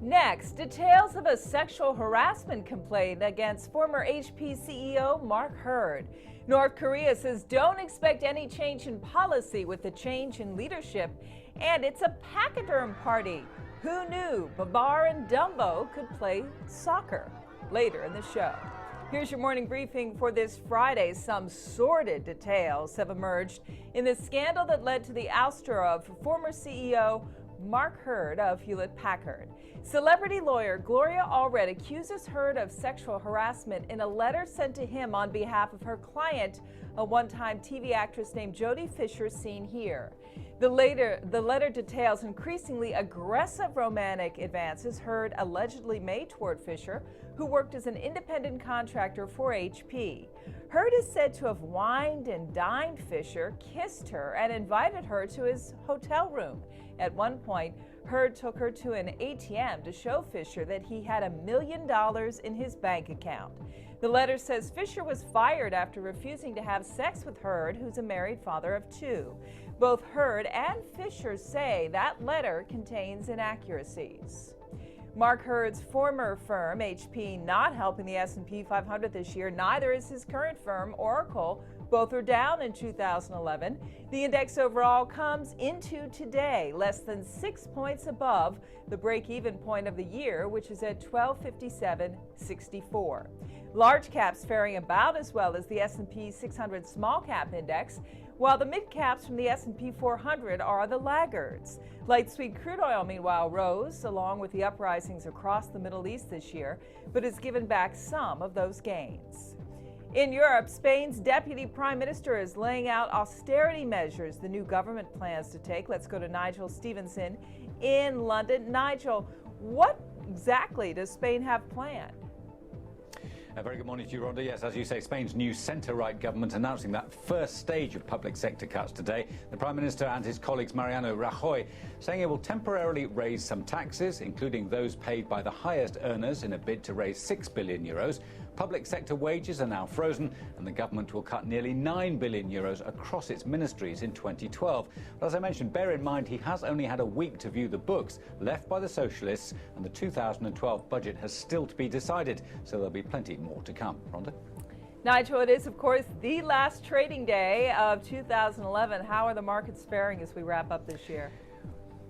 Next, details of a sexual harassment complaint against former HP CEO Mark Hurd. North Korea says don't expect any change in policy with the change in leadership. And it's a pachyderm party. Who knew Babar and Dumbo could play soccer? Later in the show. Here's your morning briefing for this Friday. Some sordid details have emerged in the scandal that led to the ouster of former CEO Mark Hurd of Hewlett-Packard. Celebrity lawyer Gloria Allred accuses Hurd of sexual harassment in a letter sent to him on behalf of her client, a one-time TV actress named Jodie Fisher, seen here. The letter details increasingly aggressive romantic advances Hurd allegedly made toward Fisher, who worked as an independent contractor for HP. Hurd is said to have wined and dined Fisher, kissed her, and invited her to his hotel room. At one point, Hurd took her to an ATM to show Fisher that he had $1 million in his bank account. The letter says Fisher was fired after refusing to have sex with Hurd, who's a married father of 2. Both Hurd and Fisher say that letter contains inaccuracies. Mark Hurd's former firm, HP, not helping the S&P 500 this year. Neither is his current firm, Oracle. Both are down in 2011. The index overall comes into today less than 6 points above the break-even point of the year, which is at 1257.64. Large caps faring about as well as the S&P 600 small cap index, while the mid caps from the S&P 400 are the laggards. Light sweet crude oil, meanwhile, rose along with the uprisings across the Middle East this year, but has given back some of those gains. In Europe, Spain's deputy prime minister is laying out austerity measures the new government plans to take. Let's go to Nigel Stevenson in London. Nigel, what exactly does Spain have planned? A very good morning to you, Rhonda. Yes, as you say, Spain's new centre-right government announcing that first stage of public sector cuts today. The Prime Minister and his colleagues Mariano Rajoy saying it will temporarily raise some taxes, including those paid by the highest earners, in a bid to raise €6 billion. Public sector wages are now frozen, and the government will cut nearly €9 billion across its ministries in 2012. But as I mentioned, bear in mind he has only had a week to view the books left by the Socialists, and the 2012 budget has still to be decided, so there'll be plenty more to come. Rhonda? Nigel, it is, of course, the last trading day of 2011. How are the markets faring as we wrap up this year?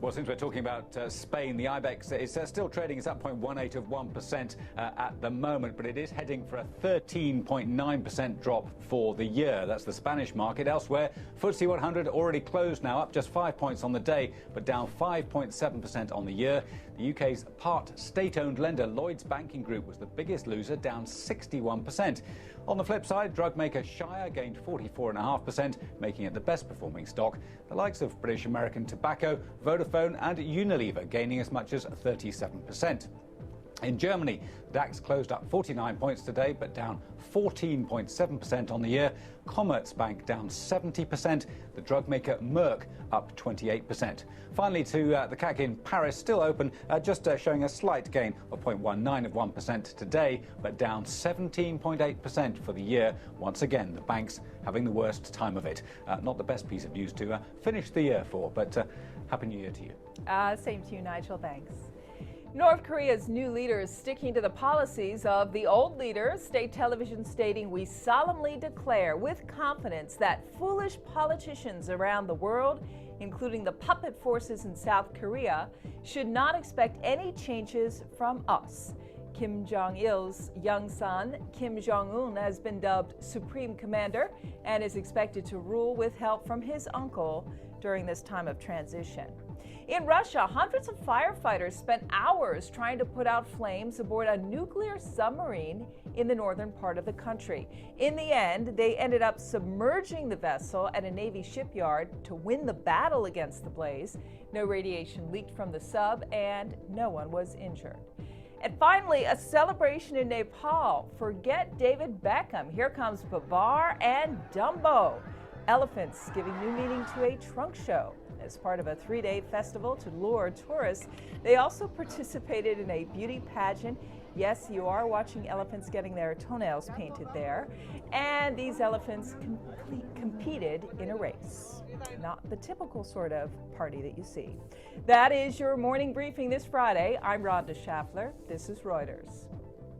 Well, since we're talking about Spain, the IBEX is still trading. It's up 0.18 of 1% at the moment, but it is heading for a 13.9% drop for the year. That's the Spanish market. Elsewhere, FTSE 100 already closed now, up just 5 points on the day, but down 5.7% on the year. The UK's part state-owned lender Lloyds Banking Group was the biggest loser, down 61%. On the flip side, drug maker Shire gained 44.5%, making it the best performing stock. The likes of British American Tobacco, Vodafone and Unilever gaining as much as 37%. In Germany, DAX closed up 49 points today, but down 14.7% on the year. Commerzbank down 70%. The drug maker Merck up 28%. Finally, to the CAC in Paris, still open, just showing a slight gain of 0.19 of 1% today, but down 17.8% for the year. Once again, the banks having the worst time of it. Not the best piece of news to finish the year for, but Happy New Year to you. Same to you, Nigel. Thanks. North Korea's new leader is sticking to the policies of the old leader, state television stating, "We solemnly declare with confidence that foolish politicians around the world, including the puppet forces in South Korea, should not expect any changes from us." Kim Jong-il's young son, Kim Jong-un, has been dubbed Supreme Commander and is expected to rule with help from his uncle during this time of transition. In Russia, hundreds of firefighters spent hours trying to put out flames aboard a nuclear submarine in the northern part of the country. In the end, they ended up submerging the vessel at a Navy shipyard to win the battle against the blaze. No radiation leaked from the sub, and no one was injured. And finally, a celebration in Nepal. Forget David Beckham. Here comes Babar and Dumbo. Elephants giving new meaning to a trunk show. As part of a 3-day festival to lure tourists, they also participated in a beauty pageant. Yes, you are watching elephants getting their toenails painted there. And these elephants competed in a race. Not the typical sort of party that you see. That is your morning briefing this Friday. I'm Rhonda Schaffler. This is Reuters.